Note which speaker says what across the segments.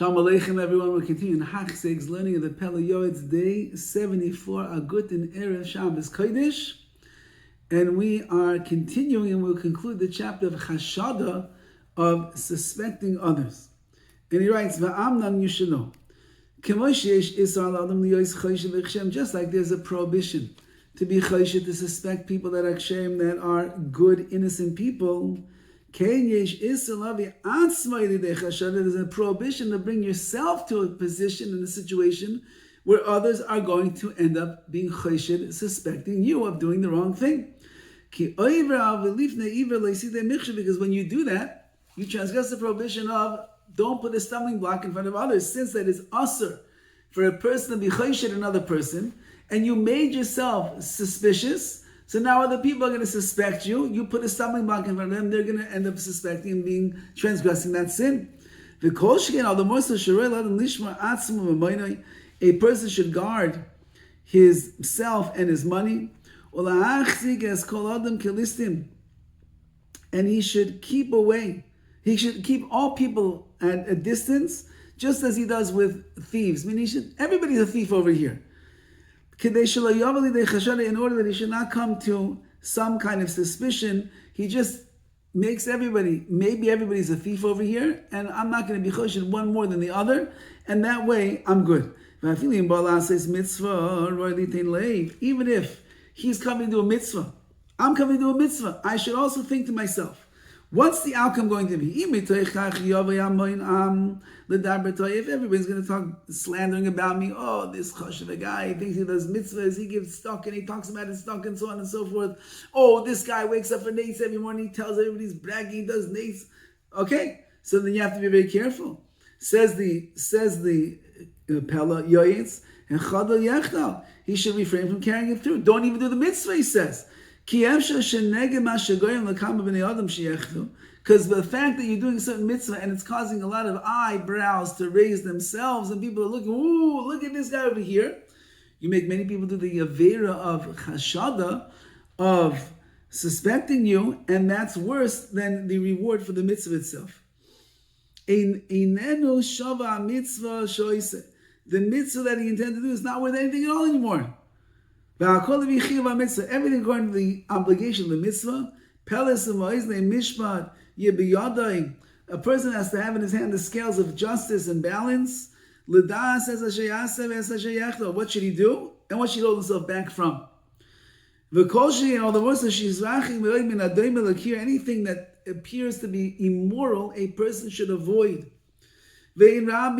Speaker 1: Shalom Aleichem, everyone. We're continuing Hachzeg's learning of the Pele Yoetz, day 74, Agut in Erev Shabbos Kodesh. And we are continuing and we'll conclude the chapter of Chashada, of suspecting others. And he writes, Va'amnan Yushano. Just like there's a prohibition to be choshed, to suspect people that are kshem, that are good, innocent people, there's a prohibition to bring yourself to a position in a situation where others are going to end up being choshed, suspecting you of doing the wrong thing. Because when you do that, you transgress the prohibition of don't put a stumbling block in front of others, since that is usher for a person to be choshed another person, and you made yourself suspicious. So now other people are going to suspect you. You put a stumbling block in front of them, they're going to end up suspecting and being transgressing that sin. A person should guard his self and his money. And he should keep away. He should keep all people at a distance, just as he does with thieves. I mean, everybody's a thief over here. In order that he should not come to some kind of suspicion, he just makes everybody, maybe everybody's a thief over here, and I'm not going to be choshed one more than the other, and that way I'm good. Even if he's coming to do a mitzvah, I'm coming to do a mitzvah, I should also think to myself, what's the outcome going to be? If everybody's going to talk slandering about me, oh, this choshev guy, he thinks he does mitzvahs, he gives stock and he talks about his stock and so on and so forth. Oh, this guy wakes up for nates every morning, he tells everybody he's bragging, he does nates. Okay, so then you have to be very careful. Says the Pele Yoetz, he should refrain from carrying it through. Don't even do the mitzvah, he says. Because the fact that you're doing a certain mitzvah and it's causing a lot of eyebrows to raise themselves and people are looking, ooh, look at this guy over here. You make many people do the avera of chashada, of suspecting you, and that's worse than the reward for the mitzvah itself. The mitzvah that he intended to do is not worth anything at all anymore. Everything according to the obligation of the mitzvah. A person has to have in his hand the scales of justice and balance. What should he do? And what should he hold himself back from? Anything that appears to be immoral, a person should avoid. Wow,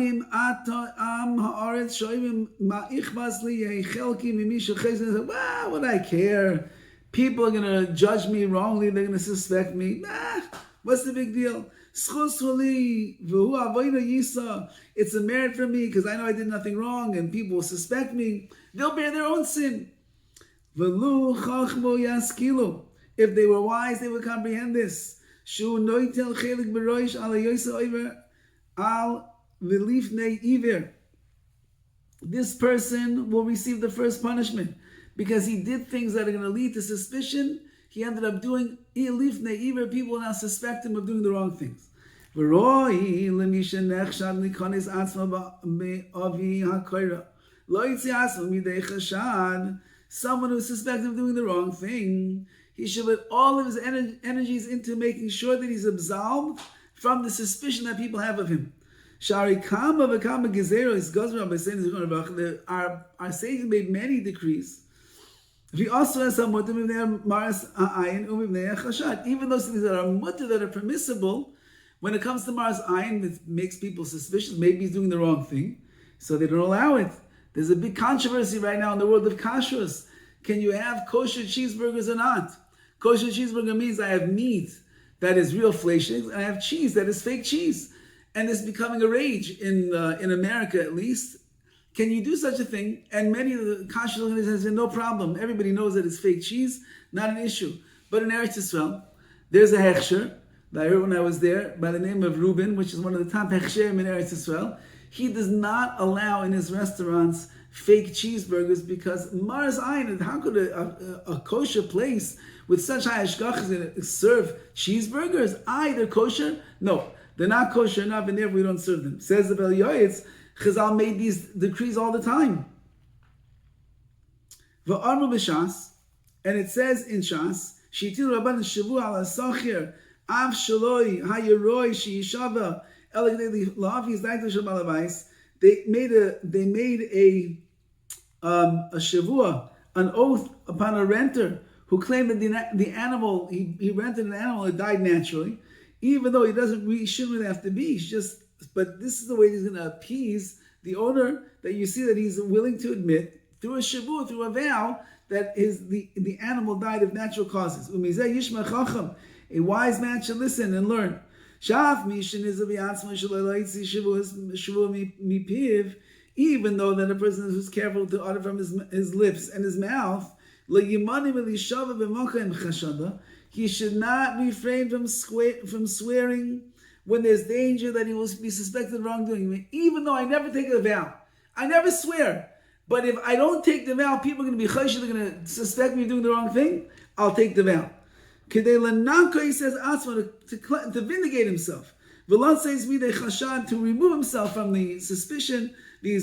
Speaker 1: what I care? People are going to judge me wrongly. They're going to suspect me. What's the big deal? It's a merit for me because I know I did nothing wrong and people will suspect me. They'll bear their own sin. If they were wise, they would comprehend this. This person will receive the first punishment because he did things that are going to lead to suspicion. He ended up doing people will now suspect him of doing the wrong things. Someone who suspects of doing the wrong thing, he should put all of his energies into making sure that he's absolved from the suspicion that people have of him. Our sages made many decrees. We also have some even those things that are mutter, that are permissible, when it comes to Mars Ayin, it makes people suspicious. Maybe he's doing the wrong thing, so they don't allow it. There's a big controversy right now in the world of kashrus. Can you have kosher cheeseburgers or not? Kosher cheeseburger means I have meat that is real flesh, and I have cheese that is fake cheese. And it's becoming a rage in America, at least. Can you do such a thing? And many of the kosher organizations say, no problem. Everybody knows that it's fake cheese, not an issue. But in Eretz Yisrael, there's a hechsher that I heard when I was there by the name of Reuben, which is one of the top hechsherim in Eretz Yisrael. He does not allow in his restaurants fake cheeseburgers because Mars Ayin, how could a kosher place with such high hashgachas serve cheeseburgers? They're kosher? No. They're not kosher enough, and therefore we don't serve them. Says the Pele Yoetz, Chazal made these decrees all the time. V'armu b'shas, and it says in Shas, Shitil Rabban Shavu ala Sachir, Av Shaloi Hayeroi Shiyishava Elegdei Lahavi Zdaitu Shabalabais. They made a shavua, an oath upon a renter who claimed that the animal he rented an animal that died naturally, even though he shouldn't really have to be. But this is the way he's going to appease the owner, that you see that he's willing to admit through a shavua, through a vow, that the animal died of natural causes. Umizeh yishma chacham, a wise man should listen and learn. Shaf mishin is even though that a person who's careful to utter from his lips and his mouth, he should not refrain from swearing when there's danger that he will be suspected of wrongdoing. Even though I never take a vow, I never swear. But if I don't take the vow, people are going to be chaysh, they're going to suspect me doing the wrong thing. I'll take the vow. He says to vindicate himself. V'lan says to remove himself from the suspicion. Then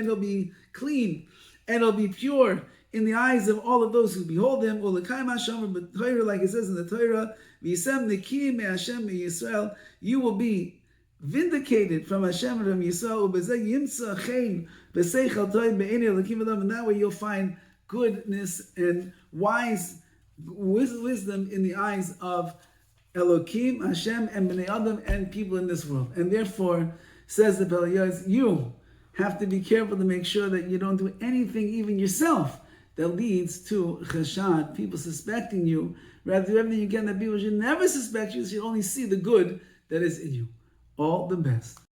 Speaker 1: he'll be clean and he'll be pure in the eyes of all of those who behold him. Like it says in the Torah, you will be vindicated from Hashem and from Yisrael. And that way you'll find goodness and wise wisdom in the eyes of Elokim, Hashem, and Bnei Adam, and people in this world. And therefore, says the Pele Yoetz, you have to be careful to make sure that you don't do anything, even yourself, that leads to chashad, people suspecting you. Rather, do everything you can that people should never suspect you, so you only see the good that is in you. All the best.